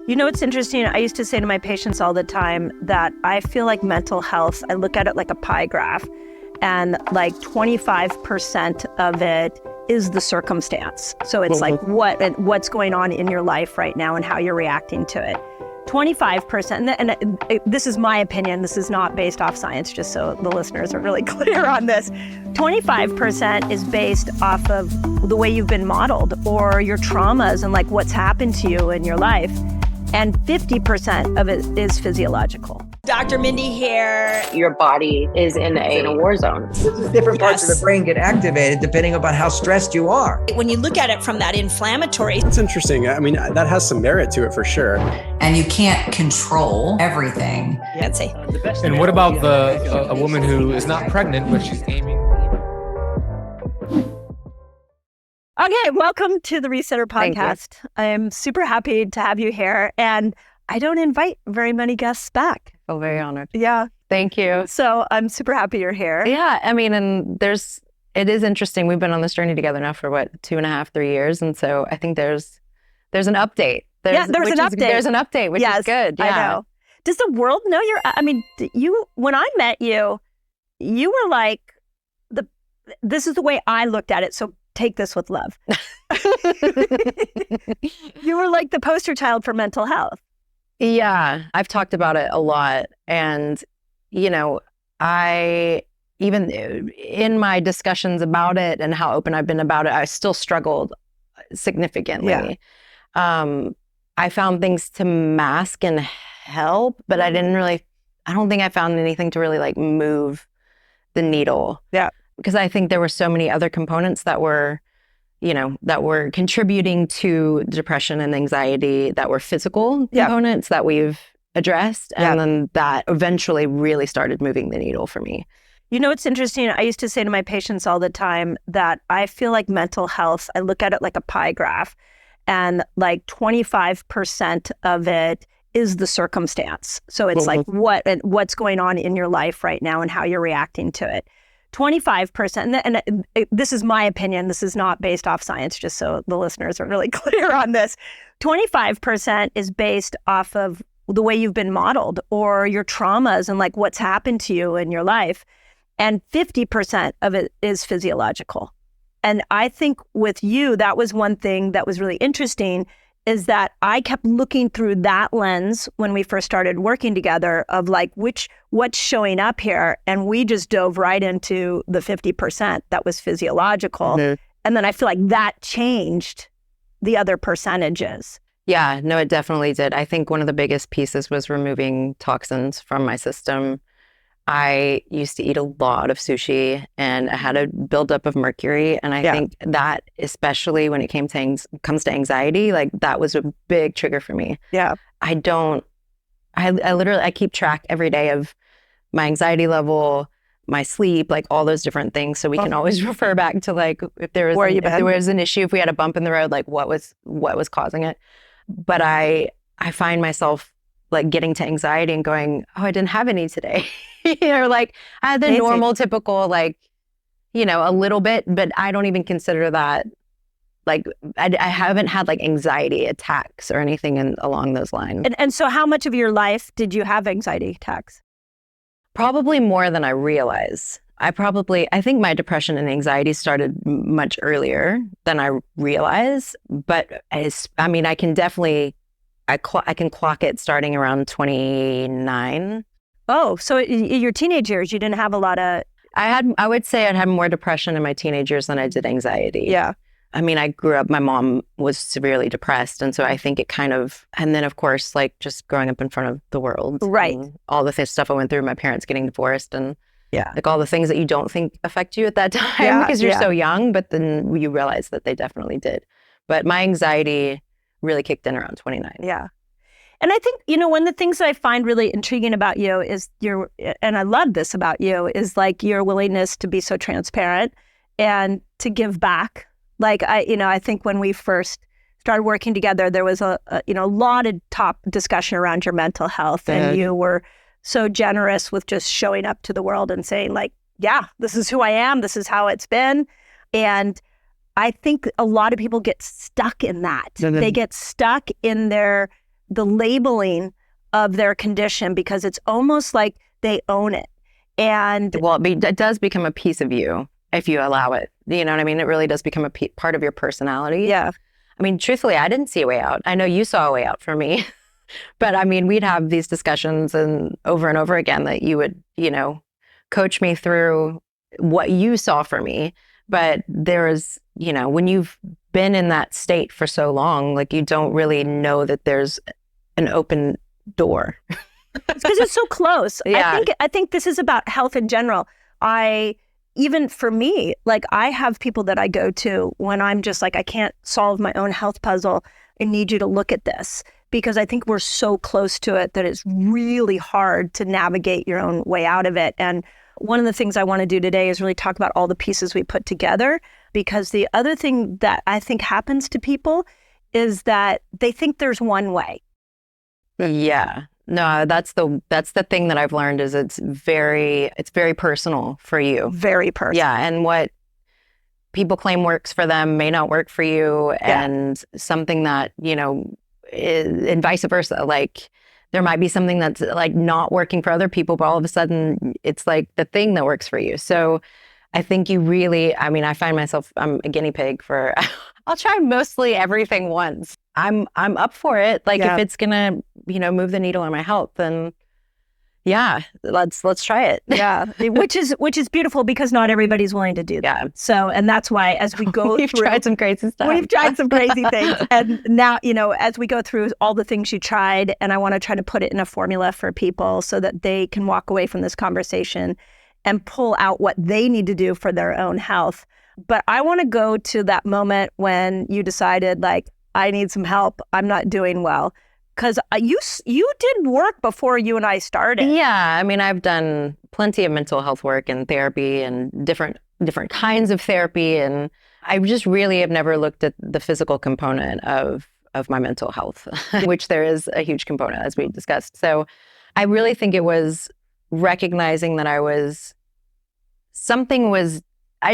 You know, it's interesting. I used to say to my patients all the time that I feel like mental health, I look at it like a pie graph, and like 25% of it is the circumstance. So it's like what's going on in your life right now and how you're reacting to it. 25%, and this is my opinion, this is not based off science, just so the listeners are really clear on this. 25% is based off of the way you've been modeled or your traumas and like what's happened to you in your life. And 50% of it is physiological. Dr. Mindy here. Your body is in a war zone. Different parts of the brain get activated depending upon how stressed you are. When you look at it from that inflammatory. It's interesting. I mean, that has some merit to it for sure. And you can't control everything. I'd say. And what about a woman who is not pregnant, but she's aiming? Okay, welcome to the Resetter podcast. I'm super happy to have you here. And I don't invite very many guests back. Oh, very honored. Yeah. Thank you. So I'm super happy you're here. Yeah, I mean, and it is interesting. We've been on this journey together now for 2.5, 3 years. And so I think there's an update. There's an update, which is good. Yeah. I know. Does the world know when I met you, you were like, this is the way I looked at it. So take this with love. You were like the poster child for mental health. Yeah, I've talked about it a lot. And, I, even in my discussions about it and how open I've been about it, I still struggled significantly. Yeah. I found things to mask and help, but I don't think I found anything to really like move the needle. Yeah. Because I think there were so many other components that were contributing to depression and anxiety that were physical components that we've addressed. And then that eventually really started moving the needle for me. You know, it's interesting. I used to say to my patients all the time that I feel like mental health, I look at it like a pie graph, and like 25% of it is the circumstance. So it's like what's going on in your life right now and how you're reacting to it. 25%, and this is my opinion, this is not based off science, just so the listeners are really clear on this. 25% is based off of the way you've been modeled or your traumas and like what's happened to you in your life. And 50% of it is physiological. And I think with you, that was one thing that was really interesting, is that I kept looking through that lens when we first started working together of like what's showing up here. And we just dove right into the 50% that was physiological. Mm-hmm. And then I feel like that changed the other percentages. Yeah, no, it definitely did. I think one of the biggest pieces was removing toxins from my system. I used to eat a lot of sushi and I had a buildup of mercury. And I think that, especially when it comes to anxiety, like that was a big trigger for me. Yeah. I literally keep track every day of my anxiety level, my sleep, like all those different things. So we can always refer back to like, if there was an issue, if we had a bump in the road, like what was causing it. But I find myself like getting to anxiety and going, oh, I didn't have any today. Like I had the normal, typical, like, a little bit, but I don't even consider that, like, I haven't had like anxiety attacks or anything along those lines. And so how much of your life did you have anxiety attacks? Probably more than I realize. I think my depression and anxiety started much earlier than I realize, but I can definitely, I can clock it starting around 29. Oh, so in your teenage years, you didn't have a lot of... I would say I'd had more depression in my teenage years than I did anxiety. Yeah. I mean, I grew up, my mom was severely depressed. And so I think it and then of course, like just growing up in front of the world. Right. All the stuff I went through, my parents getting divorced and like all the things that you don't think affect you at that time because you're so young, but then you realize that they definitely did. But my anxiety really kicked in around 29. Yeah. And I think, one of the things that I find really intriguing about you is and I love this about you, is like your willingness to be so transparent and to give back. Like, I think when we first started working together, there was a lot of top discussion around your mental health. And you were so generous with just showing up to the world and saying like, yeah, this is who I am. This is how it's been. And I think a lot of people get stuck in that. They get stuck in their the labeling of their condition because it's almost like they own it. And well, it does become a piece of you if you allow it. You know what I mean? It really does become a part of your personality. yeah, I mean, truthfully, I didn't see a way out. I know you saw a way out for me. But I mean, we'd have these discussions and over again that you would, coach me through what you saw for me. But there's, when you've been in that state for so long, like you don't really know that there's an open door. because it's so close. Yeah. I think this is about health in general. Even for me, like I have people that I go to when I'm just like, I can't solve my own health puzzle. I need you to look at this, because I think we're so close to it that it's really hard to navigate your own way out of it. And one of the things I want to do today is really talk about all the pieces we put together, because the other thing that I think happens to people is that they think there's one way. Yeah. No, that's the thing that I've learned is it's very personal for you. Very personal. Yeah. And what people claim works for them may not work for you. Yeah. And something that, and vice versa. Like there might be something that's like not working for other people, but all of a sudden it's like the thing that works for you. So I think I find myself, I'm a guinea pig for, I'll try mostly everything once. I'm up for it. Like if it's gonna, move the needle on my health, then yeah, let's try it. Yeah, which is beautiful because not everybody's willing to do that. Yeah. So, and that's why as we go We've tried some crazy stuff. We've tried some crazy things. And now, as we go through all the things you tried, and I want to try to put it in a formula for people so that they can walk away from this conversation and pull out what they need to do for their own health. But I want to go to that moment when you decided, like, I need some help. I'm not doing well. Because you did work before you and I started. Yeah, I mean, I've done plenty of mental health work and therapy and different kinds of therapy, and I just really have never looked at the physical component of my mental health, which there is a huge component, as we discussed. So I really think it was recognizing that I'd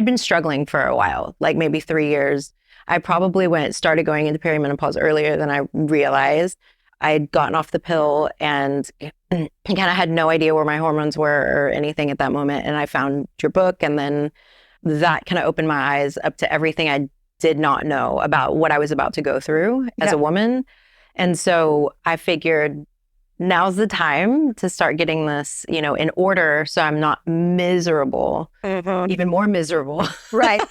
been struggling for a while, like maybe 3 years. I probably started going into perimenopause earlier than I realized. I had gotten off the pill and kind of had no idea where my hormones were or anything at that moment. And I found your book, and then that kind of opened my eyes up to everything I did not know about what I was about to go through as a woman. And so I figured now's the time to start getting this, in order so I'm not miserable, even more miserable. Right,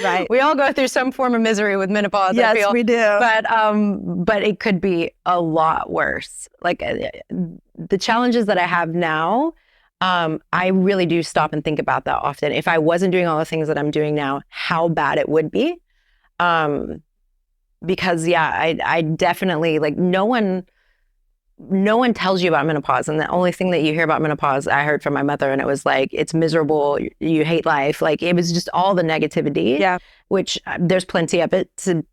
right. We all go through some form of misery with menopause, yes, I feel. we do. But it could be a lot worse. Like the challenges that I have now, I really do stop and think about that often. If I wasn't doing all the things that I'm doing now, how bad it would be. Because I definitely, like, no one tells you about menopause, and the only thing that you hear about menopause, I heard from my mother, and it was like, it's miserable, you hate life. Like, it was just all the negativity, which there's plenty of it to,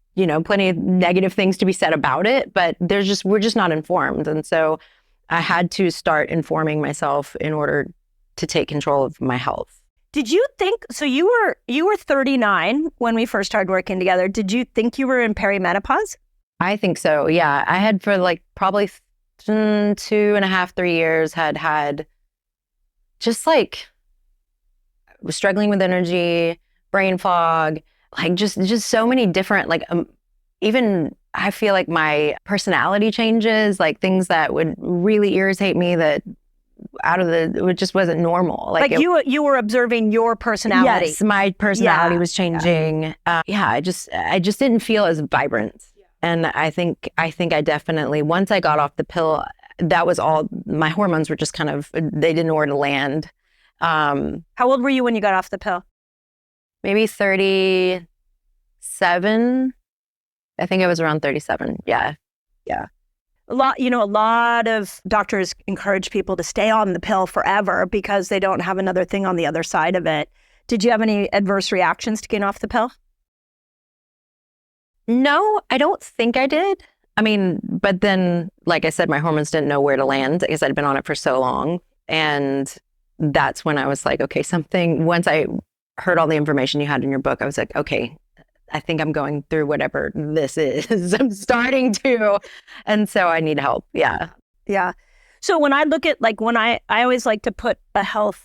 plenty of negative things to be said about it, but we're just not informed. And so I had to start informing myself in order to take control of my health. Did you think, so you were 39 when we first started working together. Did you think you were in perimenopause? I think so. Yeah. I had for like probably 2.5, 3 years had just like was struggling with energy, brain fog, like just so many different, like even I feel like my personality changes, like things that would really irritate me that it just wasn't normal. Like you were observing your personality. Yes, my personality was changing. I just didn't feel as vibrant. And I think I definitely, once I got off the pill, that was all, my hormones were just kind of, they didn't know where to land. How old were you when you got off the pill? Maybe 37. I think I was around 37. Yeah. Yeah. A lot of doctors encourage people to stay on the pill forever because they don't have another thing on the other side of it. Did you have any adverse reactions to getting off the pill? No, I don't think I did. I mean, but then, like I said, my hormones didn't know where to land because I'd been on it for so long. And that's when I was like, okay, once I heard all the information you had in your book, I was like, okay, I think I'm going through whatever this is. I'm starting to. And so I need help. Yeah. Yeah. So when I look at I always like to put a health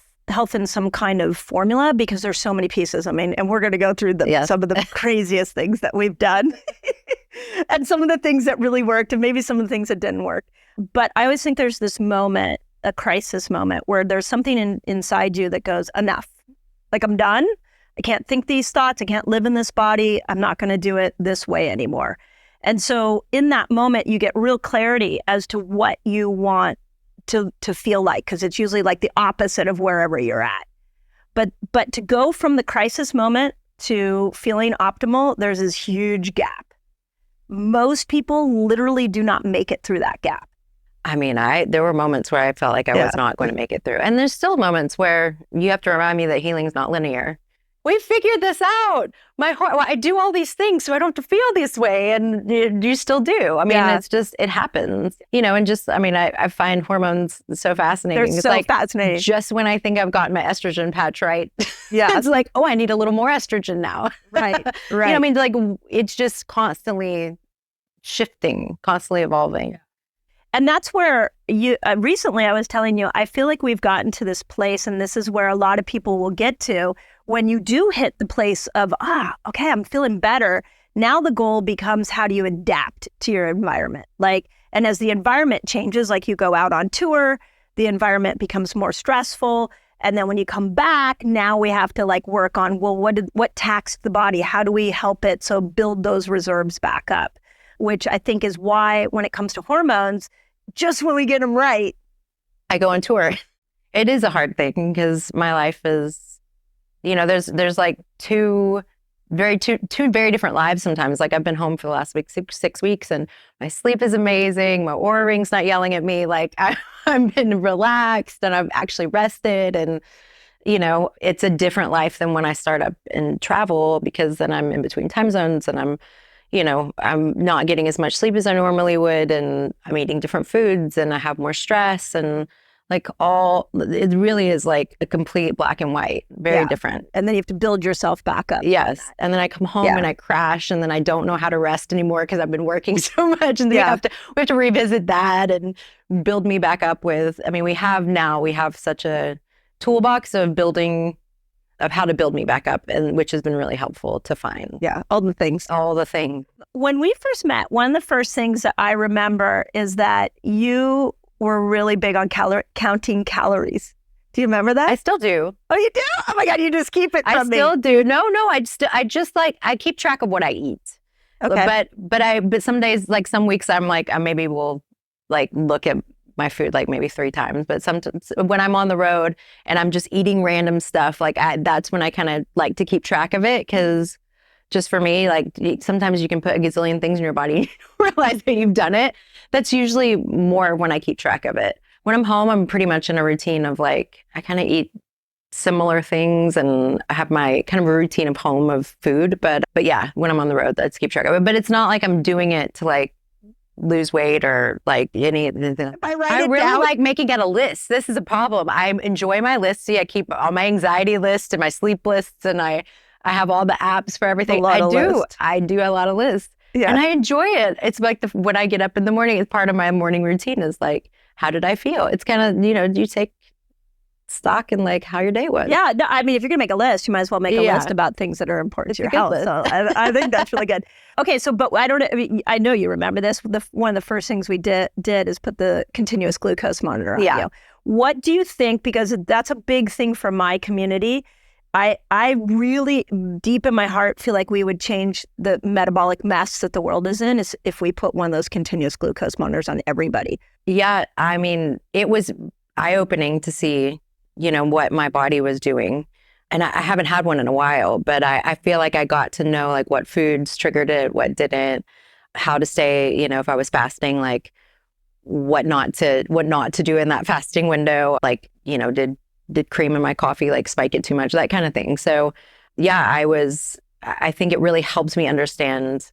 in some kind of formula because there's so many pieces. I mean, and we're going to go through some of the craziest things that we've done and some of the things that really worked and maybe some of the things that didn't work. But I always think there's this moment, a crisis moment, where there's something inside you that goes, enough. Like, I'm done. I can't think these thoughts. I can't live in this body. I'm not going to do it this way anymore. And so in that moment, you get real clarity as to what you want to feel like, because it's usually like the opposite of wherever you're at. But to go from the crisis moment to feeling optimal, there's this huge gap. Most people literally do not make it through that gap. I mean, there were moments where I felt like I was not going to make it through. And there's still moments where you have to remind me that healing is not linear. We figured this out. I do all these things so I don't have to feel this way. And you still do. I mean, it's just, it happens, and just, I mean, I find hormones so fascinating. They're so fascinating. Just when I think I've gotten my estrogen patch right, it's like, oh, I need a little more estrogen now. Right. I mean, like, it's just constantly shifting, constantly evolving. And that's where recently I was telling you, I feel like we've gotten to this place, and this is where a lot of people will get to when you do hit the place of, okay, I'm feeling better. Now the goal becomes, how do you adapt to your environment? And as the environment changes, like you go out on tour, the environment becomes more stressful. And then when you come back, now we have to work on, well, what taxed the body? How do we help it? So build those reserves back up, which I think is why when it comes to hormones, just when we get them right, I go on tour. It is a hard thing because my life is, there's like two very different lives sometimes. Like, I've been home for the last week, 6 weeks, and my sleep is amazing. My Oura Ring's not yelling at me. Like, I've been relaxed and I've actually rested, and it's a different life than when I start up and travel, because then I'm in between time zones and I'm not getting as much sleep as I normally would, and I'm eating different foods, and I have more stress, and it really is like a complete black and white, very different. And then you have to build yourself back up. Yes. And then I come home and I crash, and then I don't know how to rest anymore because I've been working so much, and then we have to revisit that and build me back up with, I mean, we have such a toolbox of how to build me back up, and which has been really helpful to find. Yeah, all the things. When we first met, one of the first things that I remember is that you were really big on counting calories. Do you remember that? I still do. Oh, you do? Oh my God, you just keep it from me. I still do. No, I keep track of what I eat. Okay. But some days, like some weeks, I'm like, I maybe will look at my food maybe 3 times. But sometimes when I'm on the road and I'm just eating random stuff, that's when I kind of like to keep track of it, because just for me, sometimes you can put a gazillion things in your body and you don't realize that you've done it. That's usually more when I keep track of it. When I'm home, I'm pretty much in a routine of I kind of eat similar things, and I have my kind of a routine of home of food. But yeah, when I'm on the road, let's keep track of it. But it's not like I'm doing it to lose weight or anything. I really like making out a list. This is a problem. I enjoy my lists. See, I keep all my anxiety lists and my sleep lists, and I have all the apps for everything. I do a lot of lists. Yeah. And I enjoy it. It's like when I get up in the morning, it's part of my morning routine is how did I feel? It's kind of, you take stock in how your day was. Yeah. No, I mean, if you're going to make a list, you might as well make a list about things that are important to your health. So I think that's really good. Okay. So, but I know you remember this. One of the first things we did is put the continuous glucose monitor on you. What do you think? Because that's a big thing for my community. I really, deep in my heart, feel like we would change the metabolic mess that the world is in if we put one of those continuous glucose monitors on everybody. Yeah, I mean, it was eye-opening to see, what my body was doing. And I haven't had one in a while, but I feel like I got to know what foods triggered it, what didn't, how to stay, if I was fasting, what not to do in that fasting window, did cream in my coffee spike it too much, that kind of thing. So yeah, I think it really helped me understand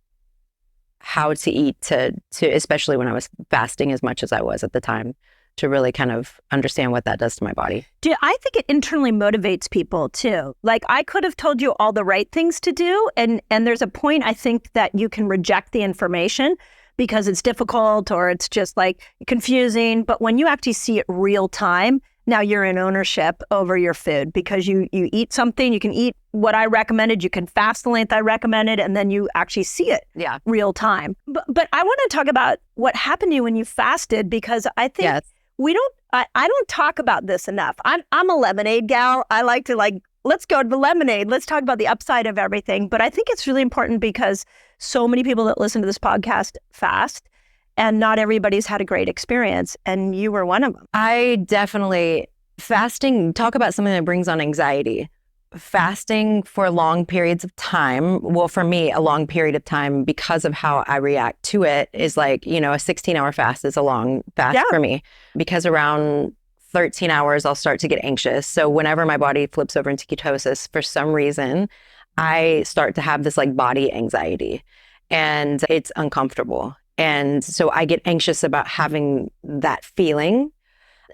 how to eat to especially when I was fasting as much as I was at the time, to really kind of understand what that does to my body. I think it internally motivates people too. Like I could have told you all the right things to do. And there's a point I think that you can reject the information because it's difficult or it's just like confusing. But when you actually see it real time, now you're in ownership over your food because you eat something, you can eat what I recommended, you can fast the length I recommended, and then you actually see it real time. But I want to talk about what happened to you when you fasted because I think I don't talk about this enough. I'm a lemonade gal. I like to let's go to the lemonade. Let's talk about the upside of everything. But I think it's really important because so many people that listen to this podcast fast and not everybody's had a great experience. And you were one of them. I definitely, fasting, talk about something that brings on anxiety. Fasting for long periods of time, well, for me, a long period of time because of how I react to it is like, a 16-hour fast is a long fast for me because around 13 hours, I'll start to get anxious. So whenever my body flips over into ketosis, for some reason, I start to have this like body anxiety and it's uncomfortable. And so I get anxious about having that feeling.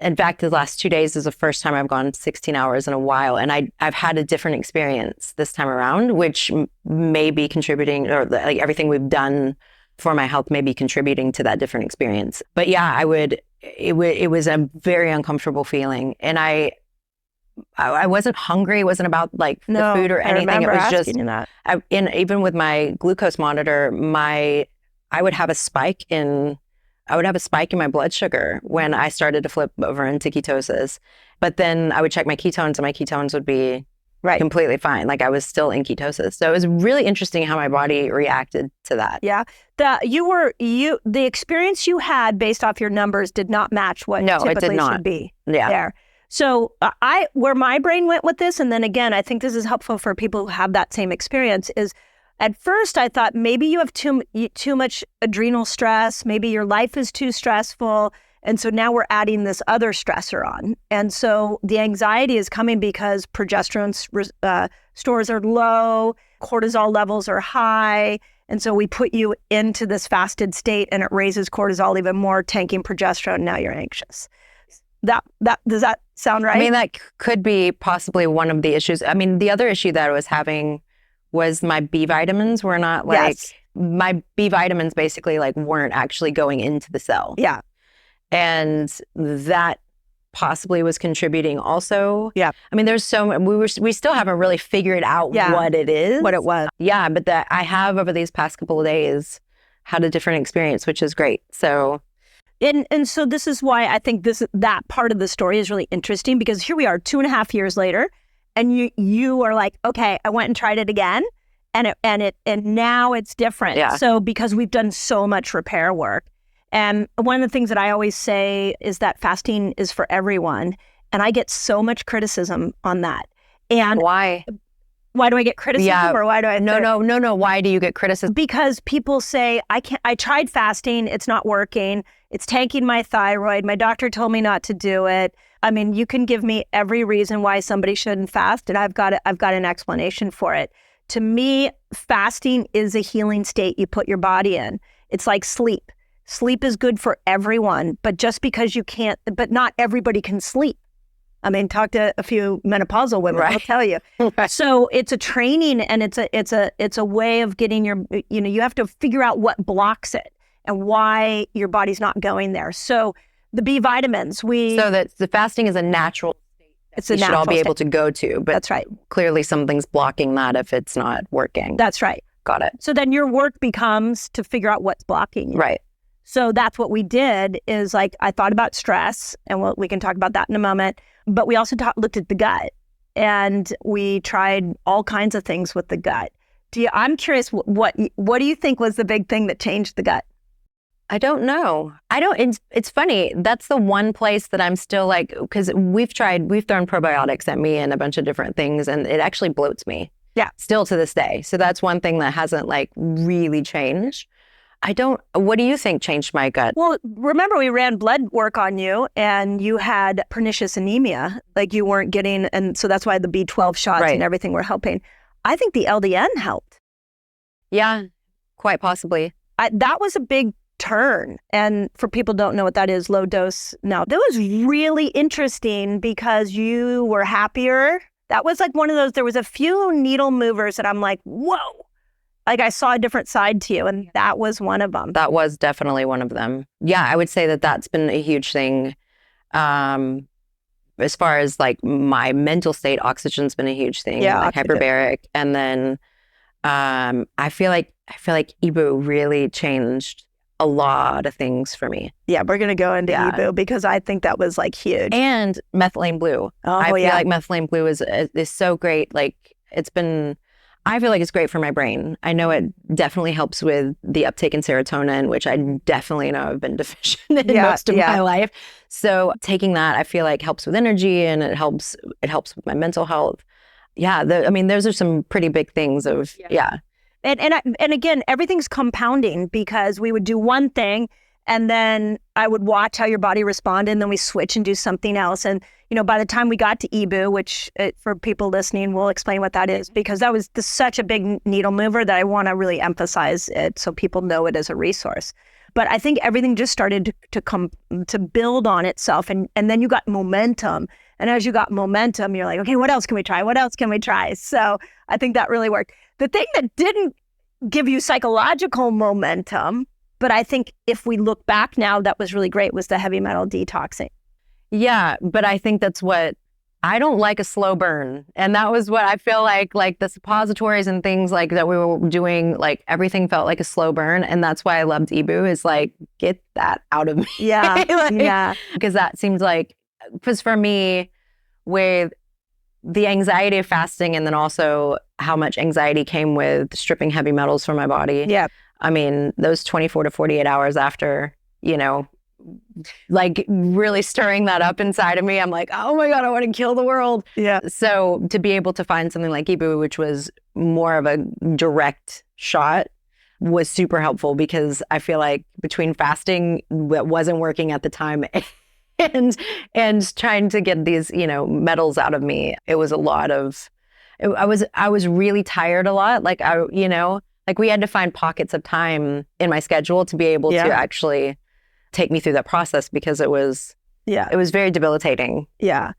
In fact, the last 2 days is the first time I've gone 16 hours in a while. And I've had a different experience this time around, which may be contributing, or like everything we've done for my health may be contributing to that different experience. But yeah, it was a very uncomfortable feeling. And I wasn't hungry. It wasn't about like the food or anything. It was just, even with my glucose monitor, I would have a spike in my blood sugar when I started to flip over into ketosis. But then I would check my ketones and my ketones would be completely fine. Like I was still in ketosis. So it was really interesting how my body reacted to that. Yeah. The experience you had based off your numbers did not match what typically should be there. So where my brain went with this, and then again, I think this is helpful for people who have that same experience, is at first I thought maybe you have too much adrenal stress, maybe your life is too stressful, and so now we're adding this other stressor on. And so the anxiety is coming because progesterone stores are low, cortisol levels are high, and so we put you into this fasted state and it raises cortisol even more, tanking progesterone, now you're anxious. That does that sound right? I mean, that could be possibly one of the issues. I mean, the other issue that I was having was my B vitamins were not my B vitamins basically like weren't actually going into the cell. Yeah. And that possibly was contributing also. Yeah. I mean, there's we still haven't really figured out what it is. What it was. Yeah. But that I have over these past couple of days had a different experience, which is great. So. And so this is why I think that part of the story is really interesting because here we are 2.5 years later. And you are like, okay, I went and tried it again, and now it's different. Yeah. So because we've done so much repair work, and one of the things that I always say is that fasting is for everyone, and I get so much criticism on that. And why? Why do I get criticism, or why do I? No. Why do you get criticism? Because people say I tried fasting, it's not working. It's tanking my thyroid. My doctor told me not to do it. I mean, you can give me every reason why somebody shouldn't fast, and I've got an explanation for it. To me, fasting is a healing state you put your body in. It's like sleep. Sleep is good for everyone, but just because but not everybody can sleep. I mean, talk to a few menopausal women, I'll tell you. So it's a training, and it's a way of getting you have to figure out what blocks it and why your body's not going there. So the B vitamins, so that the fasting is a natural state that we should all be able to go to. But that's right. Clearly something's blocking that if it's not working. That's right. Got it. So then your work becomes to figure out what's blocking you. Right. So that's what we did is like, I thought about stress, and we can talk about that in a moment, but we also looked at the gut, and we tried all kinds of things with the gut. I'm curious, what do you think was the big thing that changed the gut? I don't know. It's funny. That's the one place that I'm still like, because we've thrown probiotics at me and a bunch of different things, and it actually bloats me. Yeah. Still to this day. So that's one thing that hasn't like really changed. What do you think changed my gut? Well, remember we ran blood work on you and you had pernicious anemia, like you weren't getting, and so that's why the B12 shots and everything were helping. I think the LDN helped. Yeah, quite possibly. That was a big turn. And for people who don't know what that is, low dose. Now, that was really interesting because you were happier. That was like one of those, there was a few needle movers that I'm like, whoa. Like I saw a different side to you, and that was one of them. That was definitely one of them. Yeah, I would say that that's been a huge thing. As far as like my mental state, oxygen's been a huge thing. Yeah, like hyperbaric. And then I feel like Ibu really changed a lot of things for me. Yeah, we're gonna go into Ibu because I think that was like huge. And methylene blue. I feel like methylene blue is so great. Like I feel like it's great for my brain. I know it definitely helps with the uptake in serotonin, which I definitely know I've been deficient in most of my life. So taking that, I feel like helps with energy, and it helps with my mental health. Yeah, those are some pretty big things of And again, everything's compounding because we would do one thing and then I would watch how your body responded, and then we switch and do something else. And, by the time we got to Ibu, which for people listening, we'll explain what that is, because that was such a big needle mover that I want to really emphasize it so people know it as a resource. But I think everything just started to build on itself. And then you got momentum. And as you got momentum, you're like, okay, what else can we try? What else can we try? So I think that really worked. The thing that didn't give you psychological momentum, but I think if we look back now, that was really great, was the heavy metal detoxing. Yeah, but I think that's what, I don't like a slow burn. And that was what I feel like the suppositories and things like that we were doing, like everything felt like a slow burn. And that's why I loved Ibu, is like, get that out of me. Yeah. Because that seems like, because for me, with the anxiety of fasting, and then also how much anxiety came with stripping heavy metals from my body. Yeah. I mean, those 24 to 48 hours after, like really stirring that up inside of me, I'm like, oh my God, I want to kill the world. Yeah. So to be able to find something like Ibu, which was more of a direct shot, was super helpful, because I feel like between fasting that wasn't working at the time and trying to get these, metals out of me, it was a lot of, I was really tired a lot. Like like we had to find pockets of time in my schedule to be able to actually take me through that process, because it was very debilitating. Yeah.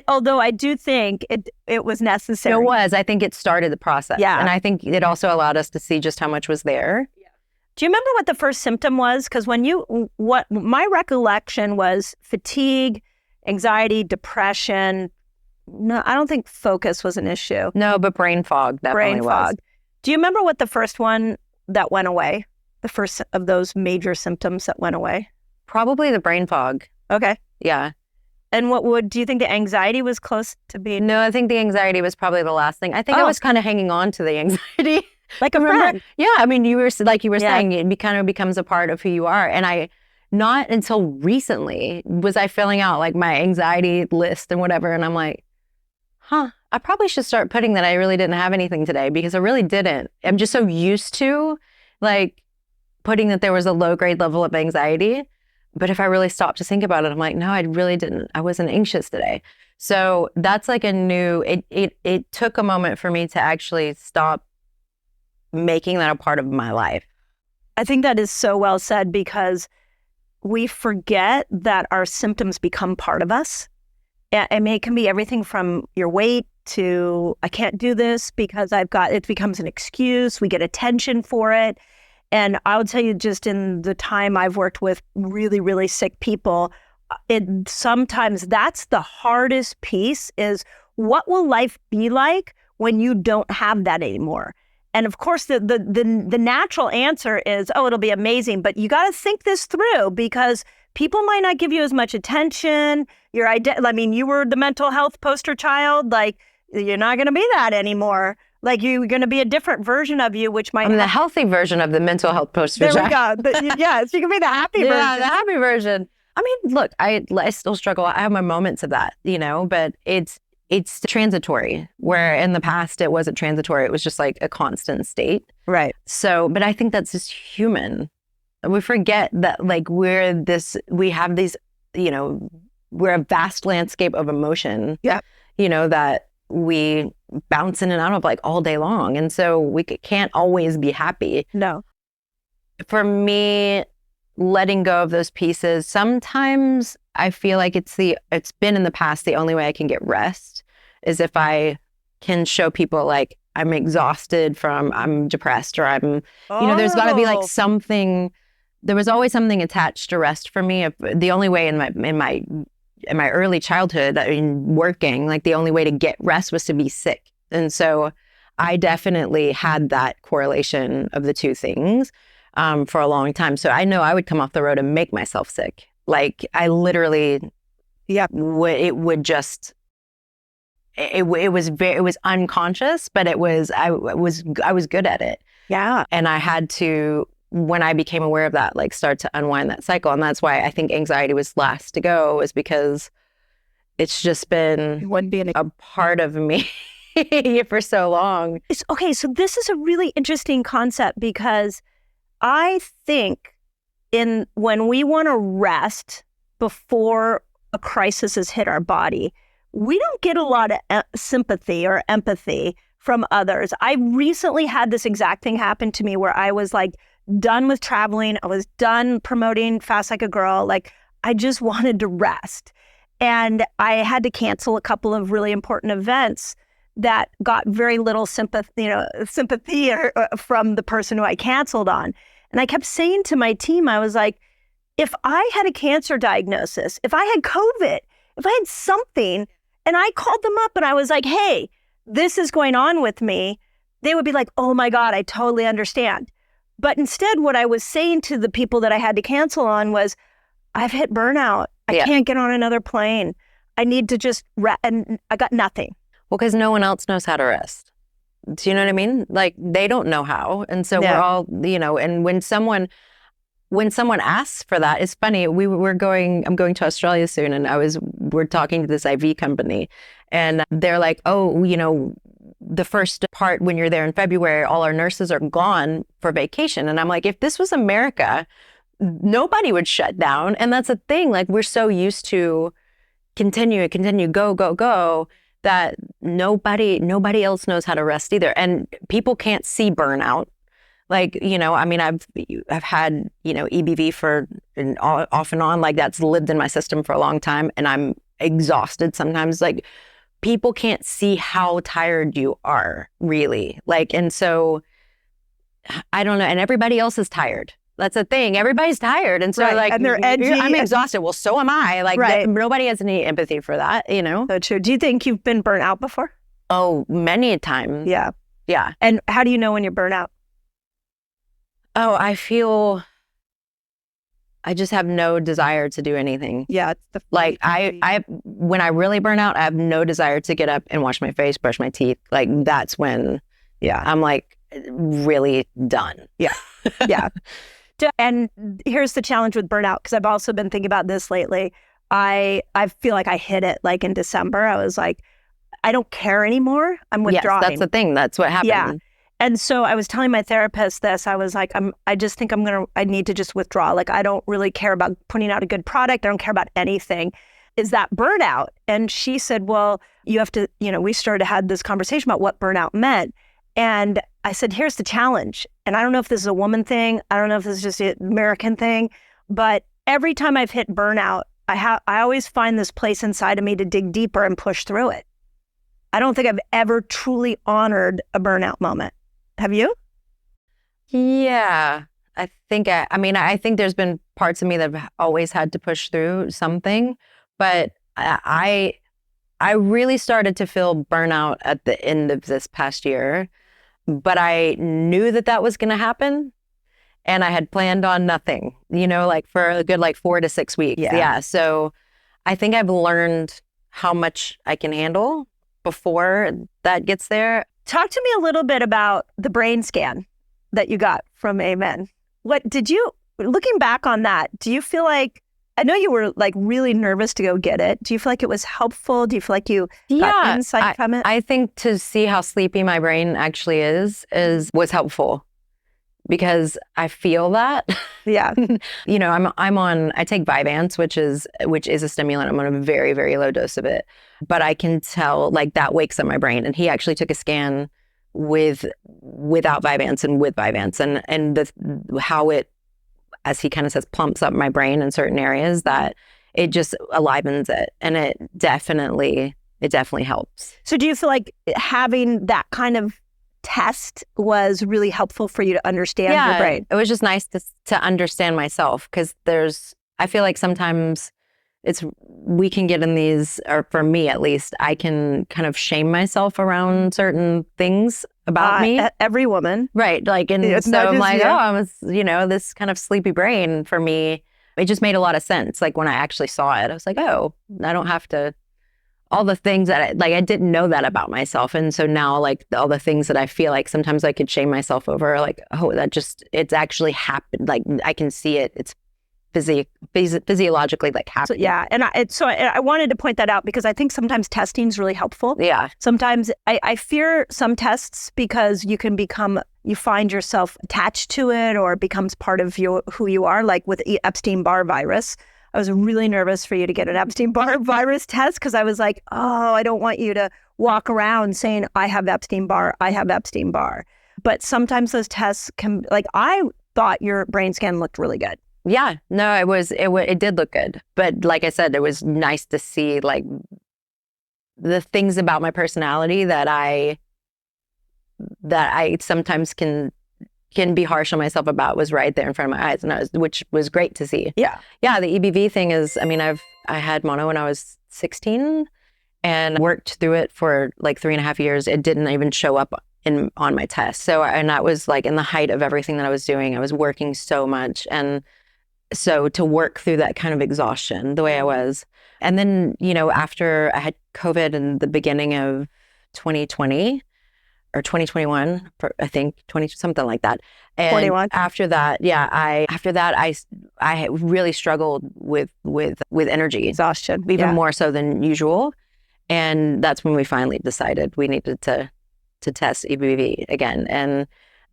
Although I do think it was necessary. It was. I think it started the process. Yeah. And I think it also allowed us to see just how much was there. Yeah. Do you remember what the first symptom was? Because what my recollection was fatigue, anxiety, depression. No, I don't think focus was an issue. No, but brain fog definitely was. Do you remember what the first one that went away? The first of those major symptoms that went away? Probably the brain fog. Okay. Yeah. And do you think the anxiety was close to being? No, I think the anxiety was probably the last thing. I think I was kind of hanging on to the anxiety. Like a friend. Yeah. I mean, you were saying, it kind of becomes a part of who you are. And not until recently was I filling out like my anxiety list and whatever. And I'm like, I probably should start putting that I really didn't have anything today, because I really didn't. I'm just so used to like putting that there was a low grade level of anxiety. But if I really stopped to think about it, I'm like, no, I really didn't. I wasn't anxious today. So that's like it took a moment for me to actually stop making that a part of my life. I think that is so well said, because we forget that our symptoms become part of us. I mean, it can be everything from your weight to, I can't do this because it becomes an excuse. We get attention for it. And I would tell you, just in the time I've worked with really, really sick people, sometimes that's the hardest piece, is what will life be like when you don't have that anymore? And of course, the natural answer is, oh, it'll be amazing. But you got to think this through, because people might not give you as much attention. You were the mental health poster child. Like, you're not going to be that anymore. Like, you're going to be a different version of you, which might. I'm the healthy version of the mental health poster child. There we go. Yes, you can be the happy version. Yeah, the happy version. I mean, look, I still struggle. I have my moments of that, but it's transitory, where in the past it wasn't transitory. It was just like a constant state. Right. So, but I think that's just human. We forget that like we have these, we're a vast landscape of emotion. Yeah. That we bounce in and out of like all day long. And so we can't always be happy. No. For me, letting go of those pieces. Sometimes I feel like it's been in the past, the only way I can get rest is if I can show people like I'm exhausted I'm depressed, or there's got to be like something. There was always something attached to rest for me. The only way in my early childhood, working, like the only way to get rest was to be sick. And so I definitely had that correlation of the two things for a long time. So I know I would come off the road and make myself sick. Like I literally, it was unconscious, but I was good at it. Yeah. And I had to, when I became aware of that, like start to unwind that cycle. And that's why I think anxiety was last to go, is because it's just been a part of me for so long. Okay, so this is a really interesting concept, because I think when we want to rest before a crisis has hit our body, we don't get a lot of sympathy or empathy from others. I recently had this exact thing happen to me where I was like done with traveling. I was done promoting Fast Like a Girl. Like I just wanted to rest. And I had to cancel a couple of really important events that got very little sympathy from the person who I canceled on. And I kept saying to my team, I was like, if I had a cancer diagnosis, if I had COVID, if I had something, and I called them up and I was like, hey, this is going on with me, they would be like, oh my God, I totally understand. But instead, what I was saying to the people that I had to cancel on was, I've hit burnout. I can't get on another plane. I need to just rest, and I got nothing. Well, because no one else knows how to rest. Do you know what I mean? Like they don't know how. And so we're all, and when someone asks for that, it's funny. I'm going to Australia soon, and we're talking to this IV company, and they're like, oh, the first part when you're there in February, all our nurses are gone for vacation. And I'm like, if this was America, nobody would shut down. And that's the thing. Like we're so used to continue, go, go, go, that nobody else knows how to rest either. And people can't see burnout. Like, I've had, EBV for off and on, like that's lived in my system for a long time, and I'm exhausted sometimes. Like people can't see how tired you are really. Like, and so I don't know. And everybody else is tired. That's the thing. Everybody's tired. And so like, and they're edgy. I'm exhausted. Well, so am I. Like nobody has any empathy for that, So true. Do you think you've been burnt out before? Oh, many a time. Yeah. Yeah. And how do you know when you're burnt out? Oh, I feel I just have no desire to do anything. Yeah. It's when I really burn out, I have no desire to get up and wash my face, brush my teeth. Like that's when I'm like really done. Yeah. Yeah. And here's the challenge with burnout, because I've also been thinking about this lately. I feel like I hit it like in December. I was like, I don't care anymore. I'm withdrawing. Yes, that's the thing. That's what happened. Yeah. And so I was telling my therapist this. I was like, I just think I need to just withdraw. Like, I don't really care about putting out a good product. I don't care about anything. Is that burnout? And she said, well, you have to, we started to have this conversation about what burnout meant. And I said, here's the challenge. And I don't know if this is a woman thing. I don't know if this is just an American thing. But every time I've hit burnout, I always find this place inside of me to dig deeper and push through it. I don't think I've ever truly honored a burnout moment. Have you? Yeah. I think there's been parts of me that have always had to push through something. But I really started to feel burnout at the end of this past year. But I knew that was going to happen, and I had planned on nothing, like for a good 4 to 6 weeks. Yeah. So I think I've learned how much I can handle before that gets there. Talk to me a little bit about the brain scan that you got from Amen. Looking back on that, do you feel like, I know you were like really nervous to go get it. Do you feel like it was helpful? Do you feel like you got insight from it? I think to see how sleepy my brain actually was helpful, because I feel that. Yeah. I take Vyvanse, which is a stimulant. I'm on a very, very low dose of it, but I can tell like that wakes up my brain. And he actually took a scan without Vyvanse and with Vyvanse, and how it as he kind of says, plumps up my brain in certain areas, that it just alivens it. And it definitely helps. So do you feel like having that kind of test was really helpful for you to understand your brain? It was just nice to understand myself, because I feel like sometimes we can get in these, or for me at least, I can kind of shame myself around certain things about me. Every woman. Right. Like, and so I'm like, I was, this kind of sleepy brain for me. It just made a lot of sense. Like when I actually saw it, I was like, oh, I don't have to, all the things that I didn't know that about myself. And so now, like, all the things that I feel like sometimes I could shame myself over, like, oh, it's actually happened. Like, I can see it. It's physiologically like happening. So, I wanted to point that out, because I think sometimes testing is really helpful. Yeah. Sometimes I fear some tests, because you find yourself attached to it, or it becomes part of who you are. Like with Epstein-Barr virus, I was really nervous for you to get an Epstein-Barr virus test, because I was like, oh, I don't want you to walk around saying, I have Epstein-Barr, I have Epstein-Barr. But sometimes those tests can, like, I thought your brain scan looked really good. Yeah, no, it did look good. But like I said, it was nice to see, like, the things about my personality that I sometimes can be harsh on myself about was right there in front of my eyes, which was great to see. Yeah. Yeah, the EBV thing is, I mean, I had mono when I was 16 and worked through it for like 3.5 years. It didn't even show up on my test. So, and that was like in the height of everything that I was doing. I was working so much. And so to work through that kind of exhaustion the way I was. And then, after I had COVID in the beginning of 2020 or 2021, I think 20, something like that. And 21. After that, I really struggled with energy. Exhaustion. Even more so than usual. And that's when we finally decided we needed to test EBV again.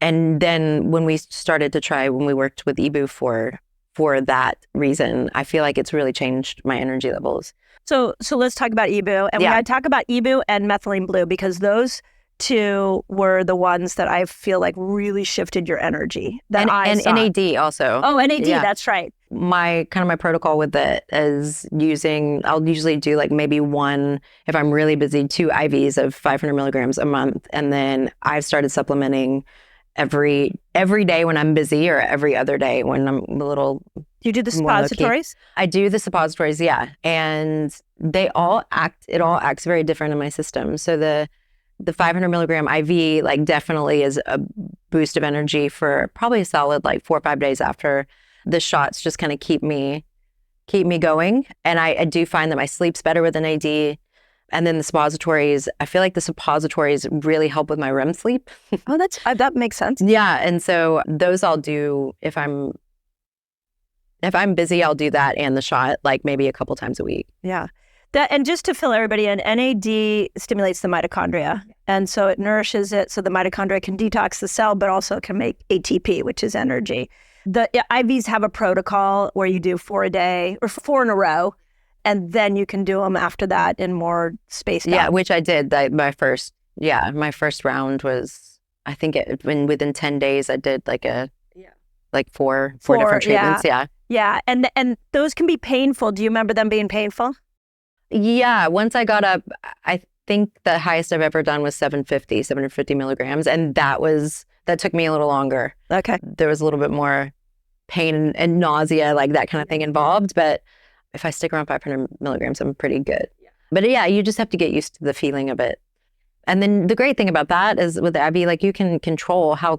And then when we worked with EBU for that reason, I feel like it's really changed my energy levels. So let's talk about EBU. And when I talk about EBU and methylene blue, because those two were the ones that I feel like really shifted your energy. And NAD also. Oh, NAD, that's right. My protocol with it is I'll usually do like maybe one, if I'm really busy, 2 IVs of 500 milligrams a month. And then I've started supplementing every day when I'm busy, or every other day when I'm a little. You do the suppositories? I do the suppositories, yeah. And it all acts very different in my system. So the 500 milligram IV like definitely is a boost of energy for probably a solid like 4 or 5 days after. The shots just kind of keep me going. And I do find that my sleep's better with an AD. And then the suppositories, I feel like the suppositories really help with my REM sleep. Oh, that makes sense. Yeah. And so those I'll do if I'm busy, I'll do that and the shot like maybe a couple times a week. Yeah. And just to fill everybody in, NAD stimulates the mitochondria. And so it nourishes it so the mitochondria can detox the cell, but also can make ATP, which is energy. The IVs have a protocol where you do 4 a day or 4 in a row, and then you can do them after that in more spaced out. Yeah, which I did. My first round was, I think within 10 days I did like four different treatments. Yeah. Yeah. And those can be painful. Do you remember them being painful? Yeah. Once I got up, I think the highest I've ever done was 750 milligrams. And that took me a little longer. Okay. There was a little bit more pain and nausea, like that kind of thing involved. But if I stick around 500 milligrams, I'm pretty good. Yeah. But yeah, you just have to get used to the feeling of it. And then the great thing about that is with the IV, like you can control how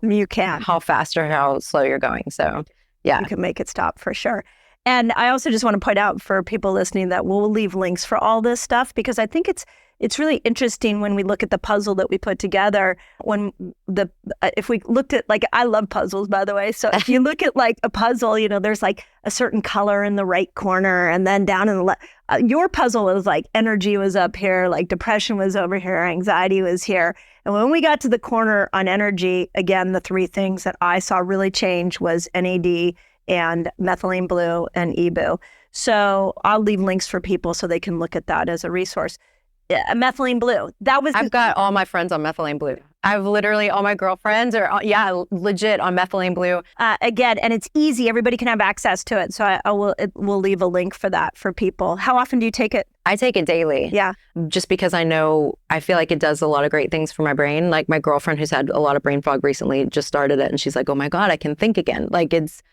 fast or how slow you're going. So yeah. You can make it stop for sure. And I also just want to point out for people listening that we'll leave links for all this stuff, because I think it's really interesting when we look at the puzzle that we put together. If we looked at, like, I love puzzles, by the way. So if you look at like a puzzle, there's like a certain color in the right corner, and then down in the left, your puzzle was like energy was up here, like depression was over here, anxiety was here. And when we got to the corner on energy, again, the 3 things that I saw really change was NAD and methylene blue and EBU. So I'll leave links for people so they can look at that as a resource. methylene blue. That was I've got all my friends on methylene blue. I've literally, all my girlfriends are, legit on methylene blue. again, and it's easy. Everybody can have access to it. So we'll leave a link for that for people. How often do you take it? I take it daily. Yeah. Just because I feel like it does a lot of great things for my brain. Like my girlfriend who's had a lot of brain fog recently just started it and she's like, oh my God, I can think again. Like it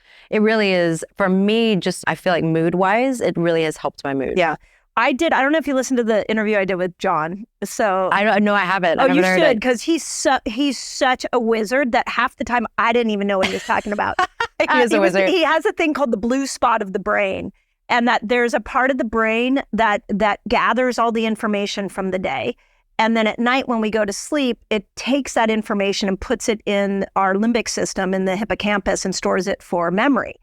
really is, for me, just, I feel like mood wise, it really has helped my mood. Yeah. I don't know if you listened to the interview I did with John. So I don't know, I haven't. Oh, I haven't you heard should, it. because he's such a wizard that half the time I didn't even know what he was talking about. He is a wizard. He has a thing called the blue spot of the brain, and that there's a part of the brain that gathers all the information from the day. And then at night when we go to sleep, it takes that information and puts it in our limbic system in the hippocampus and stores it for memory.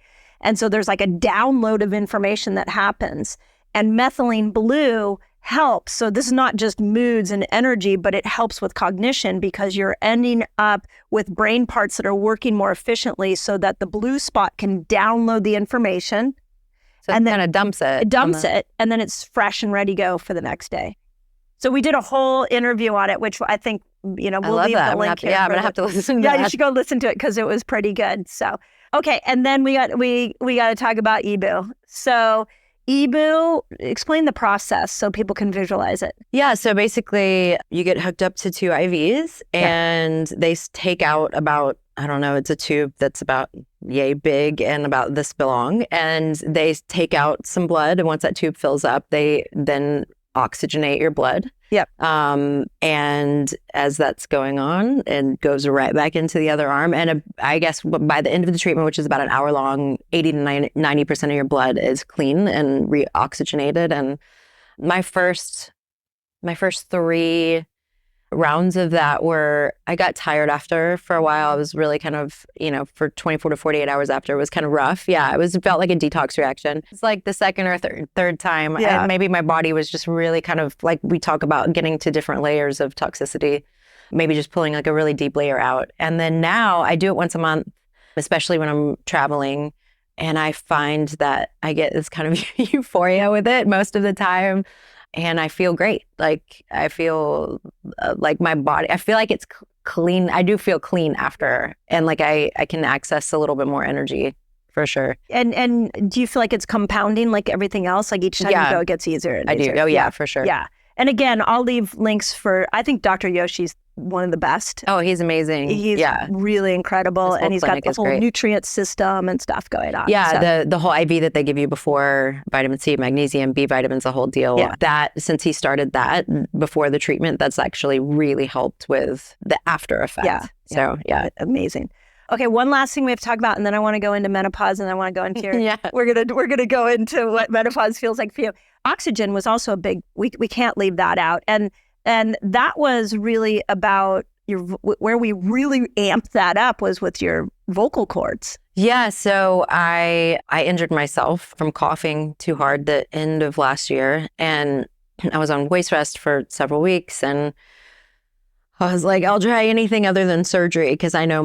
And so there's like a download of information that happens. And methylene blue helps. So this is not just moods and energy, but it helps with cognition because you're ending up with brain parts that are working more efficiently so that the blue spot can download the information. So and it then kind of dumps it. It dumps it, and then it's fresh and ready to go for the next day. So we did a whole interview on it, which I think, we'll leave the link here. I'm going to have to listen to that. that. Yeah, you should go listen to it because it was pretty good. So, okay. And then we got to talk about EBOO. So EBOO, explain the process so people can visualize it. Yeah, so basically you get hooked up to 2 IVs and they take out about, I don't know, it's a tube that's about yay big and about this long. And they take out some blood. And once that tube fills up, they then oxygenate your blood. Yep. And as that's going on, it goes right back into the other arm. And I guess by the end of the treatment, which is about an hour long, 80 to 90% of your blood is clean and re-oxygenated. And my first 3 rounds of that were, I got tired after for a while. I was really kind of, for 24 to 48 hours after, it was kind of rough. Yeah, it felt like a detox reaction. It's like the second or third time. Yeah. Maybe my body was just really kind of like, we talk about getting to different layers of toxicity, maybe just pulling like a really deep layer out. And then now I do it once a month, especially when I'm traveling. And I find that I get this kind of euphoria with it most of the time. And I feel great. Like I feel like my body, I feel like it's clean. I do feel clean after. And like I can access a little bit more energy for sure. And do you feel like it's compounding like everything else? Like each time you go, it gets easier and easier? I do. Oh yeah, for sure. Yeah. And again, I'll leave links I think Dr. Yoshi's one of the best. Oh, he's amazing. He's really incredible. And he's got the whole nutrient system and stuff going on. Yeah, the whole IV that they give you before vitamin C, magnesium, B vitamins, the whole deal. Yeah. That, since he started that before the treatment, that's actually really helped with the after effect. Yeah. So, yeah. Amazing. Okay, one last thing we have to talk about, and then I want to go into menopause, and I want to go into your, we're gonna go into what menopause feels like for you. Oxygen was also a big, we can't leave that out. And that was really about where we really amped that up was with your vocal cords. Yeah, so I injured myself from coughing too hard the end of last year, and I was on waist rest for several weeks, and I was like, I'll try anything other than surgery, because I know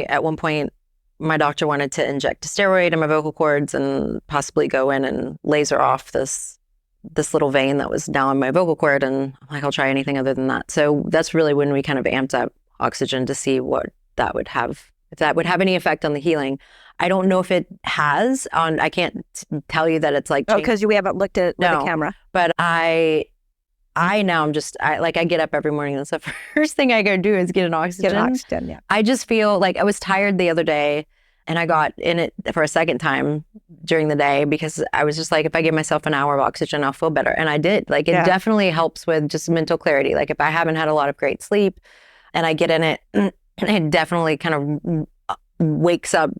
at one point my doctor wanted to inject a steroid in my vocal cords and possibly go in and laser off this little vein that was now in my vocal cord. And I'm like, I'll try anything other than that. So that's really when we kind of amped up oxygen to see what that would have, if that would have any effect on the healing. I don't know if it has. I can't tell you that it's like... Oh, because we haven't looked at with the camera. But I now I'm just, I get up every morning and the first thing I go do is get an oxygen. Yeah. I just feel like I was tired the other day and I got in it for a second time during the day because I was just like, if I give myself an hour of oxygen, I'll feel better. And I did. Like it definitely helps with just mental clarity. Like if I haven't had a lot of great sleep and I get in it, it definitely kind of wakes up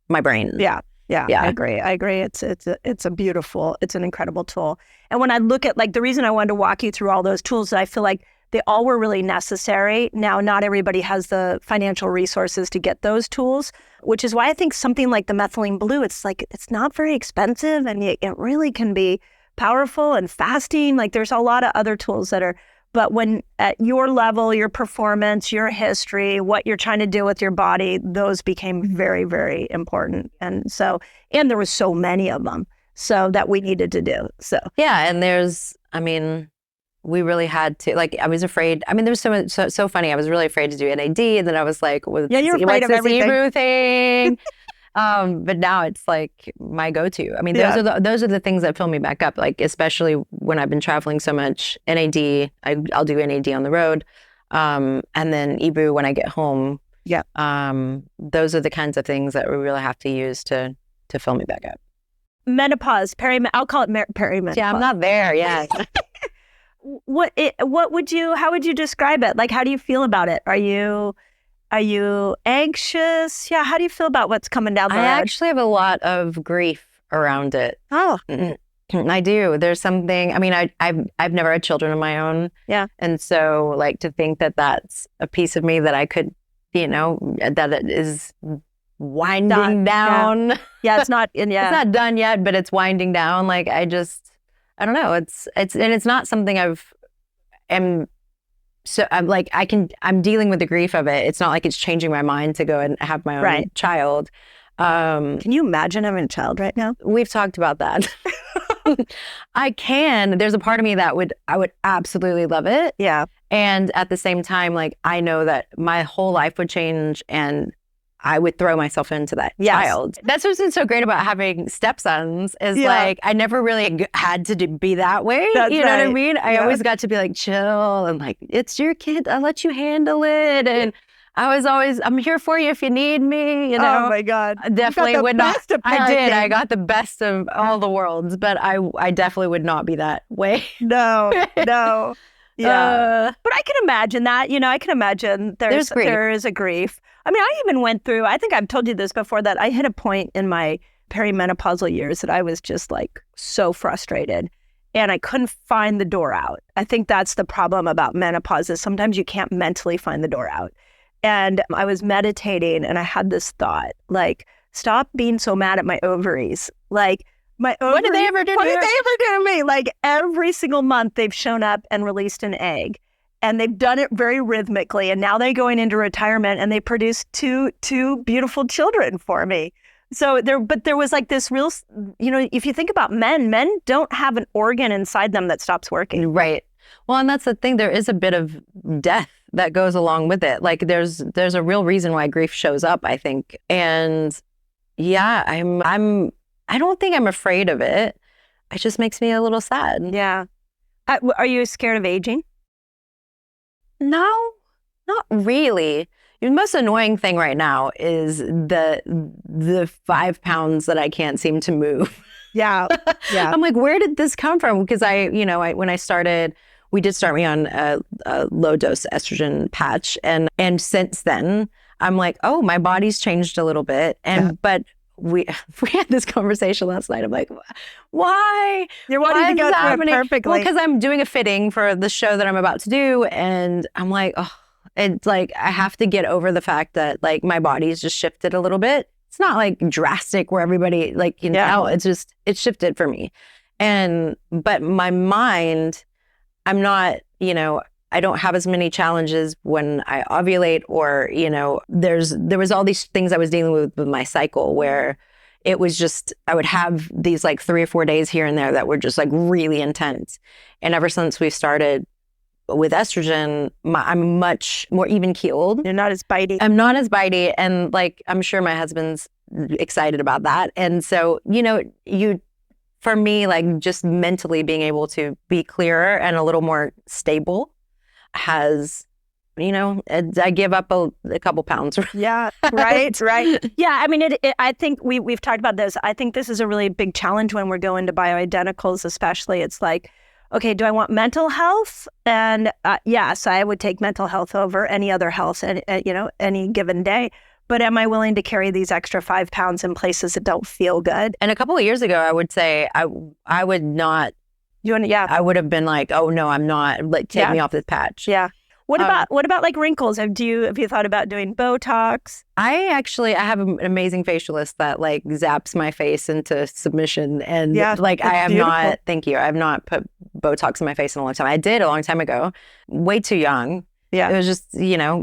my brain. Yeah. I agree. It's an incredible tool. And when I look at the reason I wanted to walk you through all those tools, I feel like they all were really necessary. Now, not everybody has the financial resources to get those tools, which is why I think something like the methylene blue, it's not very expensive and it really can be powerful and fasting. Like there's a lot of other tools that are, but when at your level, your performance, your history, what you're trying to do with your body, those became very, very important. And there was so many of them, so that we needed to do. So yeah, and we really had to, like, I was afraid. I mean, there was so funny. I was really afraid to do NAD, and then I was like, well, you're afraid of this everything. Hebrew thing. But now it's like my go-to. I mean, those are the things that fill me back up. Like, especially when I've been traveling so much. NAD, I'll do NAD on the road, and then Hebrew when I get home. Yeah. Those are the kinds of things that we really have to use to fill me back up. Menopause, I'll call it perimenopause. Yeah, I'm not there yet. How would you describe it? Like, how do you feel about it? Are you anxious? Yeah. How do you feel about what's coming down the road? I actually have a lot of grief around it. Oh, I do. There's something, I mean, I've never had children of my own. Yeah. And so, like, to think that that's a piece of me that I could, that it is winding down. Yeah, it's not it's not done yet, but it's winding down. Like, I don't know. It's not something I'm dealing with the grief of it. It's not like it's changing my mind to go and have my own child. Can you imagine having a child right now? We've talked about that. I can. There's a part of me that I would absolutely love it. Yeah. And at the same time, like, I know that my whole life would change and I would throw myself into that child. That's what's been so great about having stepsons is like, I never really had to be that way. That's you know what I right. mean? I always got to be like, chill and like, it's your kid. I'll let you handle it. And I was always, I'm here for you if you need me, Oh my God. I definitely would not. I did. parenting. I got the best of all the worlds, but I definitely would not be that way. No. Yeah. But I can imagine that, I can imagine There's grief. there is a grief. I mean, I even went through, I think I've told you this before, that I hit a point in my perimenopausal years that I was just like so frustrated and I couldn't find the door out. I think that's the problem about menopause is sometimes you can't mentally find the door out. And I was meditating and I had this thought, like, stop being so mad at my ovaries. Like, my ovaries, What did they ever do to me? Like, every single month they've shown up and released an egg. And they've done it very rhythmically. And now they're going into retirement and they produced two beautiful children for me. So there was like this real, if you think about men don't have an organ inside them that stops working. Right. Well, and that's the thing. There is a bit of death that goes along with it. Like, there's a real reason why grief shows up, I think. And yeah, I don't think I'm afraid of it. It just makes me a little sad. Yeah. Are you scared of aging? No, not really. The most annoying thing right now is the 5 pounds that I can't seem to move. Yeah. I'm like, where did this come from? Because when I started, we did start me on a low dose estrogen patch, and since then I'm like, oh, my body's changed a little bit, but we had this conversation last night. I'm like, why? You're wanting to go through it perfectly. Well, because I'm doing a fitting for the show that I'm about to do, and I'm like, oh, it's like I have to get over the fact that like my body's just shifted a little bit. It's not like drastic where everybody like tell. It's just it's shifted for me, but my mind, I'm not I don't have as many challenges when I ovulate, or, there was all these things I was dealing with my cycle where it was just, I would have these like 3 or 4 days here and there that were just like really intense. And ever since we started with estrogen, I'm much more even keeled. You're not as bitey. I'm not as bitey. And like, I'm sure my husband's excited about that. And so, for me, like just mentally being able to be clearer and a little more stable has, I give up a couple pounds. Yeah, right. Yeah, I mean, I think we've talked about this. I think this is a really big challenge when we're going to bioidenticals, especially. It's like, okay, do I want mental health? And yes, I would take mental health over any other health, any given day. But am I willing to carry these extra 5 pounds in places that don't feel good? And a couple of years ago, I would say I would not. I would have been like, oh no, I'm not. Like, take me off this patch. Yeah. What about like wrinkles? Have you thought about doing Botox? I have an amazing facialist that like zaps my face into submission, and like I have beautiful. Not. Thank you. I have not put Botox in my face in a long time. I did a long time ago, way too young. Yeah. It was just,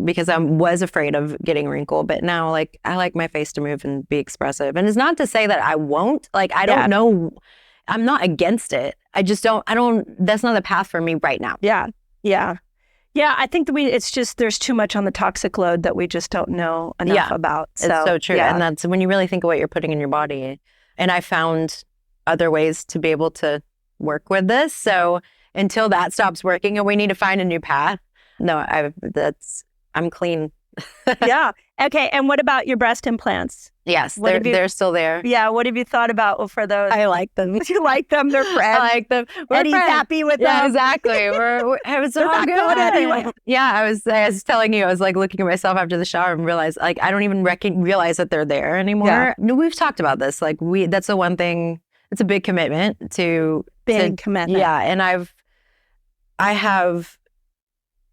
because I was afraid of getting a wrinkle, but now like I like my face to move and be expressive. And it's not to say that I won't. Like I don't know. I'm not against it. that's not the path for me right now. Yeah. I think that it's just, there's too much on the toxic load that we just don't know enough about. So, it's so true. Yeah. And that's when you really think of what you're putting in your body. And I found other ways to be able to work with this. So until that stops working and we need to find a new path. No, I'm clean. Yeah. Okay. And what about your breast implants? Yes, they're still there. Yeah. What have you thought about for those? I like them. You like them? They're friends. I like them. Eddie's happy with Yeah, them. exactly. It was so not good. going anywhere. Yeah, I was telling you, I was like looking at myself after the shower and realized like I don't even realize that they're there anymore. Yeah. No, we've talked about this. Like that's the one thing. It's a big commitment to commitment. Yeah, and I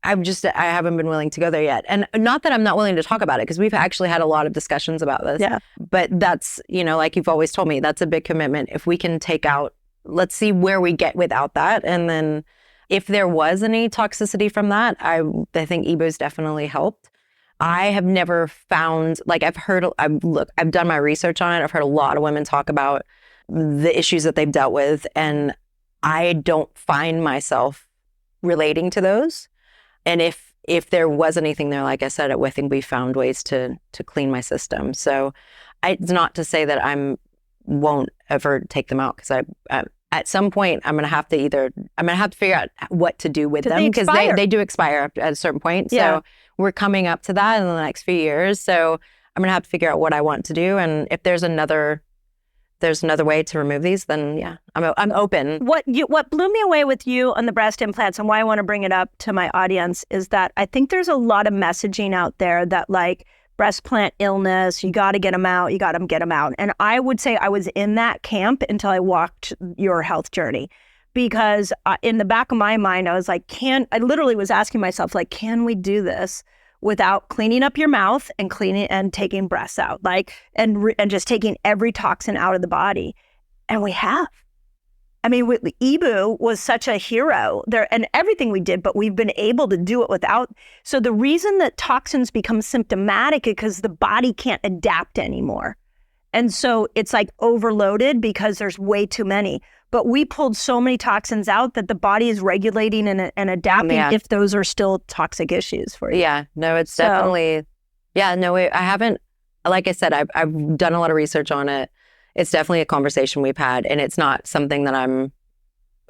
haven't been willing to go there yet. And not that I'm not willing to talk about it, because we've actually had a lot of discussions about this. Yeah. But that's, like you've always told me, that's a big commitment. If we can let's see where we get without that. And then if there was any toxicity from that, I think EBO's definitely helped. I have never found, like I've done my research on it. I've heard a lot of women talk about the issues that they've dealt with. And I don't find myself relating to those. And if there was anything there, like I said, I think we found ways to clean my system. So it's not to say that I won't ever take them out, because at some point I'm gonna have to figure out what to do with them, because they do expire at a certain point. Yeah. So we're coming up to that in the next few years. So I'm gonna have to figure out what I want to do, and if there's another way to remove these, then yeah, I'm open. What blew me away with you on the breast implants, and why I want to bring it up to my audience, is that I think there's a lot of messaging out there that like breast plant illness, you got to get them out, And I would say I was in that camp until I walked your health journey, because in the back of my mind, I was like, I literally was asking myself, like, can we do this without cleaning up your mouth and cleaning and taking breaths out, like, and just taking every toxin out of the body? And we have. I mean, EBO was such a hero there, and everything we did, but we've been able to do it without. So the reason that toxins become symptomatic is because the body can't adapt anymore. And so it's like overloaded because there's way too many. But we pulled so many toxins out that the body is regulating and adapting if those are still toxic issues for you. Yeah, no, it's definitely, I haven't, like I said, I've done a lot of research on it. It's definitely a conversation we've had, and it's not something that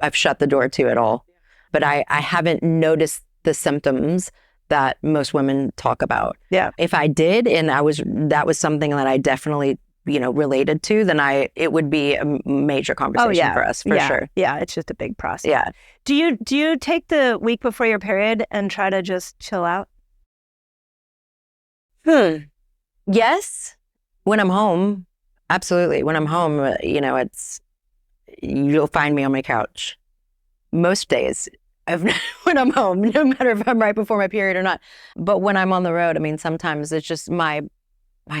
I've shut the door to at all. But I haven't noticed the symptoms that most women talk about. Yeah. If I did, and that was something that I definitely related to, then it would be a major conversation for us, for sure. Yeah, it's just a big process. Yeah. Do you take the week before your period and try to just chill out? Yes. When I'm home, absolutely. When I'm home, you'll find me on my couch most days when I'm home, no matter if I'm right before my period or not. But when I'm on the road, I mean, sometimes it's just my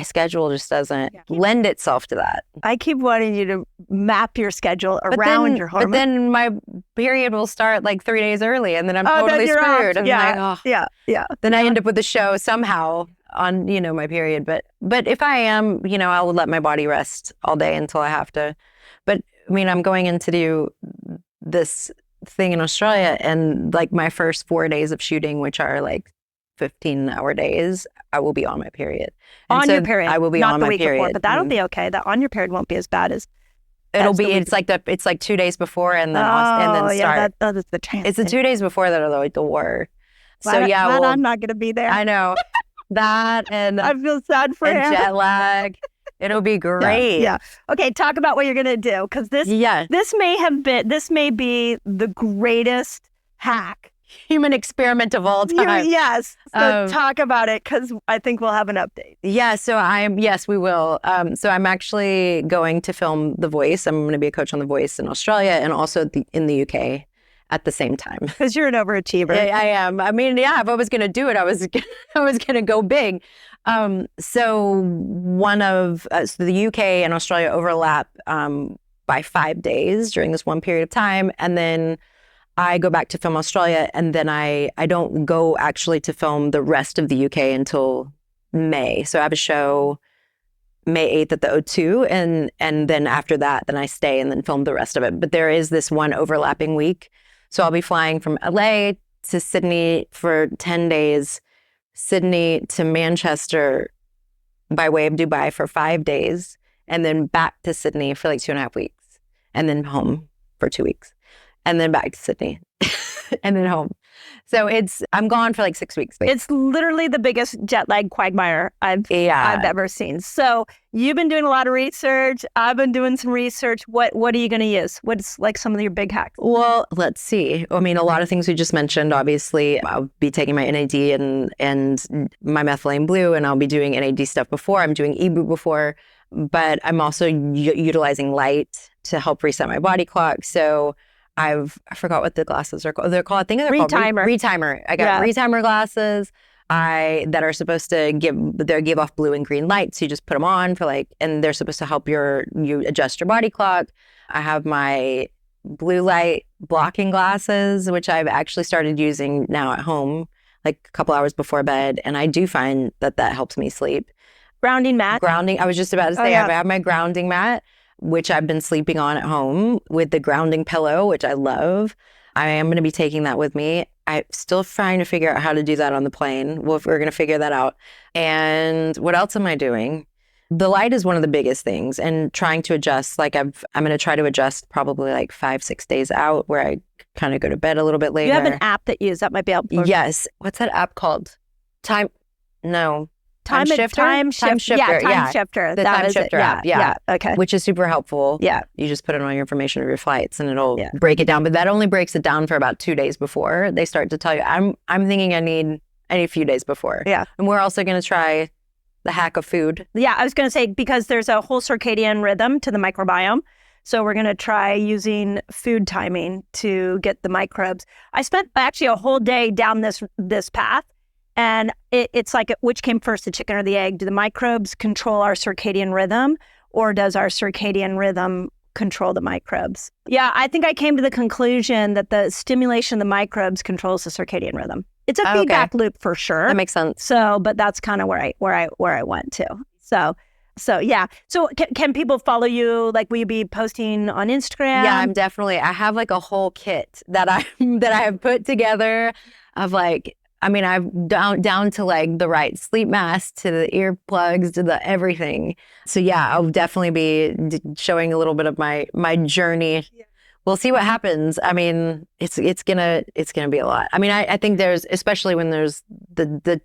schedule just doesn't lend itself to that. I keep wanting you to map your schedule around your hormones. But then my period will start like 3 days early, and then I'm totally screwed. I'm like, Then I end up with a show somehow on, my period. But if I am, I will let my body rest all day until I have to. But I mean, I'm going in to do this thing in Australia, and like my first 4 days of shooting, which are like 15-hour days, I will be on my period. And your period, I will be on my period. Before, but that'll be okay. That on your period won't be as bad as. It's like 2 days before, and then start. That is the chance. It's the 2 days before that are like the war. I'm not going to be there. I know that, and I feel sad for him. Jet lag. It'll be great. Yeah. Okay. Talk about what you're going to do, because this may be the greatest hack. Human experiment of all time. Yes. So talk about it, because I think we'll have an update. Yeah. So we will. So I'm actually going to film The Voice. I'm going to be a coach on The Voice in Australia, and also in the UK at the same time. Because you're an overachiever. I am. I mean, if I was going to do it, I was going to go big. So the UK and Australia overlap by 5 days during this one period of time, and then I go back to film Australia, and then I don't go actually to film the rest of the UK until May. So I have a show May 8th at the O2. And then after that, then I stay and then film the rest of it. But there is this one overlapping week. So I'll be flying from LA to Sydney for 10 days, Sydney to Manchester by way of Dubai for 5 days, and then back to Sydney for like 2.5 weeks, and then home for 2 weeks, and then back to Sydney, and then home. So I'm gone for like 6 weeks. Basically. It's literally the biggest jet lag quagmire I've ever seen. So you've been doing a lot of research. I've been doing some research. What are you going to use? What's like some of your big hacks? Well, let's see. I mean, a lot of things we just mentioned. Obviously, I'll be taking my NAD and my methylene blue, and I'll be doing NAD stuff before. I'm doing EBU before, but I'm also utilizing light to help reset my body clock. So I forgot what the glasses are called. I think they're called retimer. I got retimer glasses that are supposed to give off blue and green light. So you just put them on and they're supposed to help you adjust your body clock. I have my blue light blocking glasses, which I've actually started using now at home, like a couple hours before bed. And I do find that helps me sleep. Grounding mat. I was just about to say, I have my grounding mat, which I've been sleeping on at home with the grounding pillow, which I love. I am going to be taking that with me. I'm still trying to figure out how to do that on the plane. Well, if we're going to figure that out. And what else am I doing? The light is one of the biggest things, and trying to adjust. Like I'm going to try to adjust probably like 5-6 days out, where I kind of go to bed a little bit later. You have an app that might be helpful. Yes. What's that app called? Time shifter. Time shifter. Yeah, shifter. The time shifter app. Yeah. Okay. Which is super helpful. Yeah. You just put in all your information of your flights, and it'll break it down. But that only breaks it down for about 2 days before they start to tell you. I'm thinking I need a few days before. Yeah. And we're also going to try the hack of food. Yeah, I was going to say, because there's a whole circadian rhythm to the microbiome. So we're going to try using food timing to get the microbes. I spent actually a whole day down this path. And it's like, which came first, the chicken or the egg? Do the microbes control our circadian rhythm, or does our circadian rhythm control the microbes? Yeah, I think I came to the conclusion that the stimulation of the microbes controls the circadian rhythm. It's a feedback loop for sure. That makes sense. So, but that's kind of where I went to. So yeah. So can people follow you? Like, will you be posting on Instagram? Yeah, I have like a whole kit that I have put together of like. I mean, I've down to like the right sleep mask, to the earplugs, to the everything. So yeah, I'll definitely be showing a little bit of my journey. Yeah. We'll see what happens. I mean, it's gonna be a lot. I mean, I think there's, especially when there's the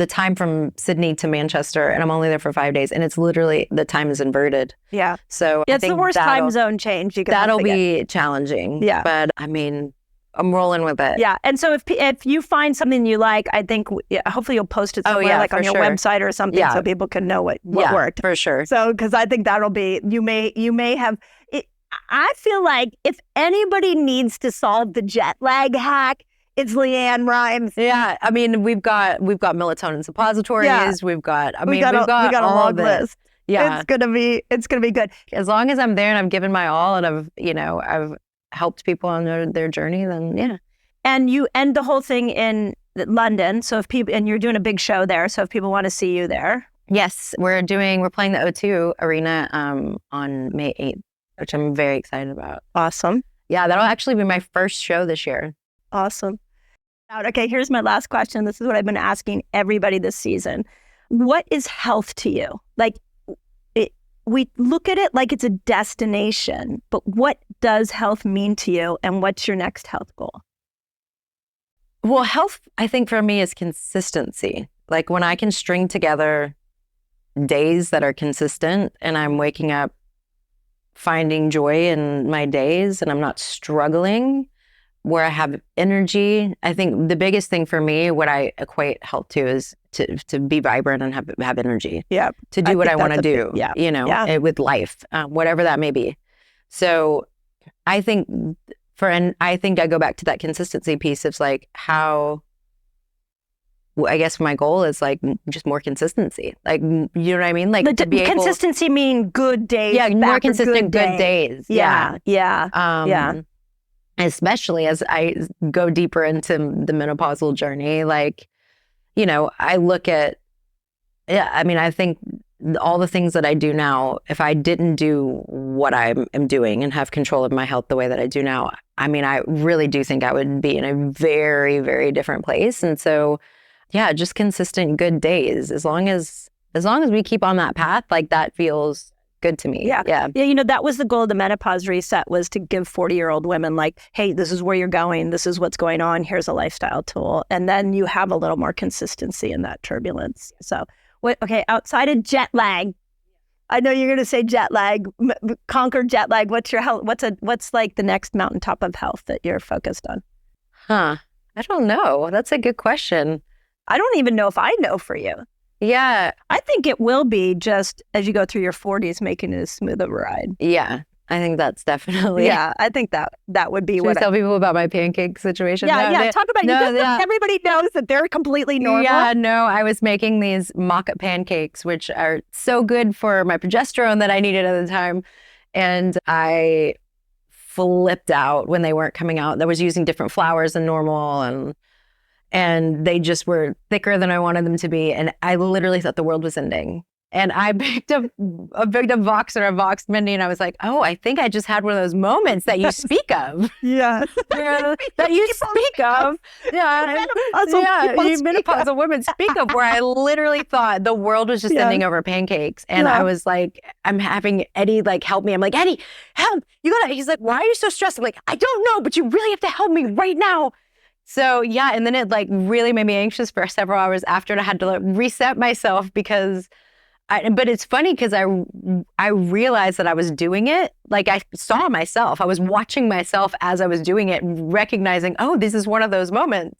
time from Sydney to Manchester, and I'm only there for 5 days, and it's literally, the time is inverted. Yeah. So it's the worst time zone change you can. That'll be challenging. Yeah. But I mean, I'm rolling with it. Yeah. And so if you find something you like, I think hopefully you'll post it somewhere, like on your website or something, so people can know what worked. For sure. So, because I think that'll be, you may have it. I feel like if anybody needs to solve the jet lag hack, it's LeAnn Rimes. Yeah. I mean, we've got melatonin suppositories. Yeah. We've got a long list. Yeah. It's gonna be good. As long as I'm there and I've given my all, and I've helped people on their journey, then yeah. And you end the whole thing in London. So and you're doing a big show there. So if people want to see you there. Yes, we're playing the O2 Arena on May 8th, which I'm very excited about. Awesome. Yeah, that'll actually be my first show this year. Awesome. Okay, here's my last question. This is what I've been asking everybody this season. What is health to you? Like, we look at it like it's a destination, but what does health mean to you, and what's your next health goal? Well, health, I think for me, is consistency. Like when I can string together days that are consistent, and I'm waking up finding joy in my days, and I'm not struggling, where I have energy. I think the biggest thing for me, what I equate health to, is to be vibrant and have energy. Yeah. To do what I want to do. With life, whatever that may be. So I think I go back to that consistency piece of like how, I guess my goal is like just more consistency. Like, you know what I mean? Like to be consistency mean good days. Yeah, more consistent good days. Yeah. Yeah. Especially as I go deeper into the menopausal journey, like, I look at, I think all the things that I do now, if I didn't do what I am doing and have control of my health the way that I do now, I mean, I really do think I would be in a very, very different place. And so, yeah, just consistent good days. As long as we keep on that path, like that feels good to me. Yeah. That was the goal of the menopause reset, was to give 40-year-old women like, hey, this is where you're going. This is what's going on. Here's a lifestyle tool. And then you have a little more consistency in that turbulence. So, okay, outside of jet lag, I know you're going to say jet lag, conquer jet lag. What's your health? What's like the next mountaintop of health that you're focused on? I don't know. That's a good question. I don't even know if I know for you. Yeah. I think it will be just as you go through your 40s, making it as smooth of a ride. Yeah. I think that's definitely. Yeah, I think that would be Should what we tell people about my pancake situation? Yeah, talk about everybody knows that they're completely normal. Yeah, no, I was making these mocha pancakes, which are so good for my progesterone that I needed at the time. And I flipped out when they weren't coming out. I was using different flours than normal, and they just were thicker than I wanted them to be. And I literally thought the world was ending. And I picked up Vox or a Vox Mindy, and I was like, oh, I think I just had one of those moments that you speak of. Yeah. That you speak of. Yeah. Menopausal women speak of, where I literally thought the world was just ending over pancakes. And I was like, I'm having Eddie like help me. I'm like, Eddie, help. He's like, why are you so stressed? I'm like, I don't know, but you really have to help me right now. So yeah, and then it like really made me anxious for several hours after, and I had to like reset myself because but it's funny because I realized that I was doing it. Like I saw myself. I was watching myself as I was doing it, recognizing, oh, this is one of those moments,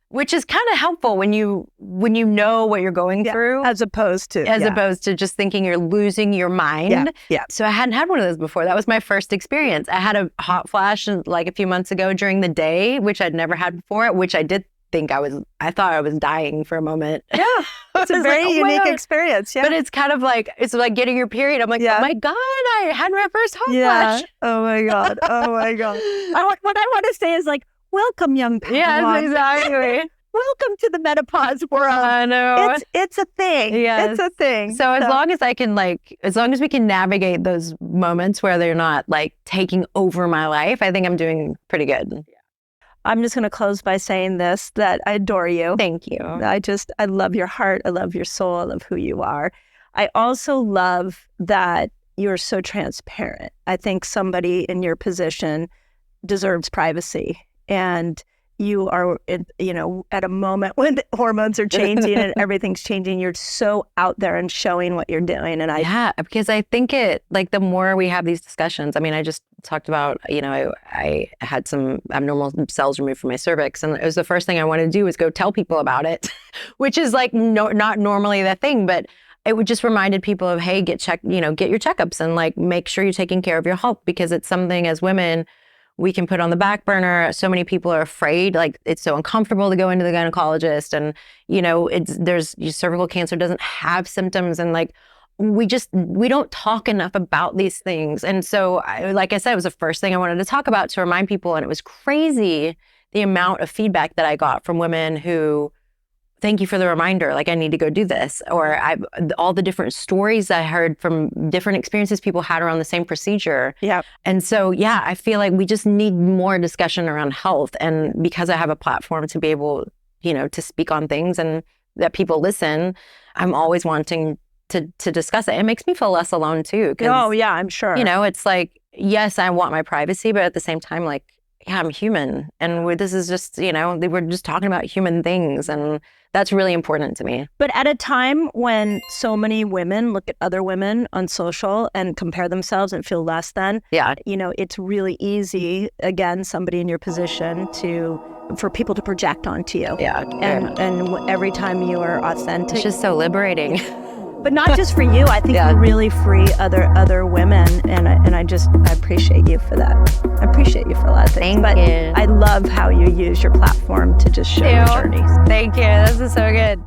which is kind of helpful when you know what you're going through, as opposed to just thinking you're losing your mind. Yeah. So I hadn't had one of those before. That was my first experience. I had a hot flash like a few months ago during the day, which I'd never had before, which I did think I thought I was dying for a moment. Yeah. It's a very unique experience. Yeah. But it's kind of like, it's like getting your period. I'm like, oh my God, I had my first hot flash. Oh my God. What I want to say is like, welcome, young Padawan. Yes, exactly. Welcome to the menopause world. I know. It's a thing. Yes. It's a thing. So as long as we can navigate those moments where they're not like taking over my life, I think I'm doing pretty good. I'm just going to close by saying this, that I adore you. Thank you. I love your heart. I love your soul. I love who you are. I also love that you're so transparent. I think somebody in your position deserves privacy. And you are, at a moment when hormones are changing and everything's changing, you're so out there and showing what you're doing. And because I think the more we have these discussions, I mean, I just talked about, I had some abnormal cells removed from my cervix, and it was the first thing I wanted to do was go tell people about it, which is like not normally the thing, but it would just reminded people of, hey, get your checkups and like make sure you're taking care of your health, because it's something as women we can put on the back burner. So many people are afraid, like it's so uncomfortable to go into the gynecologist, and there's cervical cancer doesn't have symptoms, and like we don't talk enough about these things. And so, like I said, it was the first thing I wanted to talk about to remind people, and it was crazy the amount of feedback that I got from women who, thank you for the reminder, like I need to go do this. Or all the different stories I heard from different experiences people had around the same procedure. Yeah. And so, I feel like we just need more discussion around health. And because I have a platform to be able, to speak on things and that people listen, I'm always wanting to discuss it. It makes me feel less alone too. Oh yeah, I'm sure. It's like, yes, I want my privacy, but at the same time, like, yeah, I'm human. And this is just, we're just talking about human things. And that's really important to me. But at a time when so many women look at other women on social and compare themselves and feel less than, it's really easy, again, somebody in your position for people to project onto you. Yeah. And every time you are authentic. It's just so liberating. But not just for you. I think you really free other women, and I appreciate you for that. I appreciate you for a lot of things. Thank you. I love how you use your platform to just show your journey. Thank you. This is so good.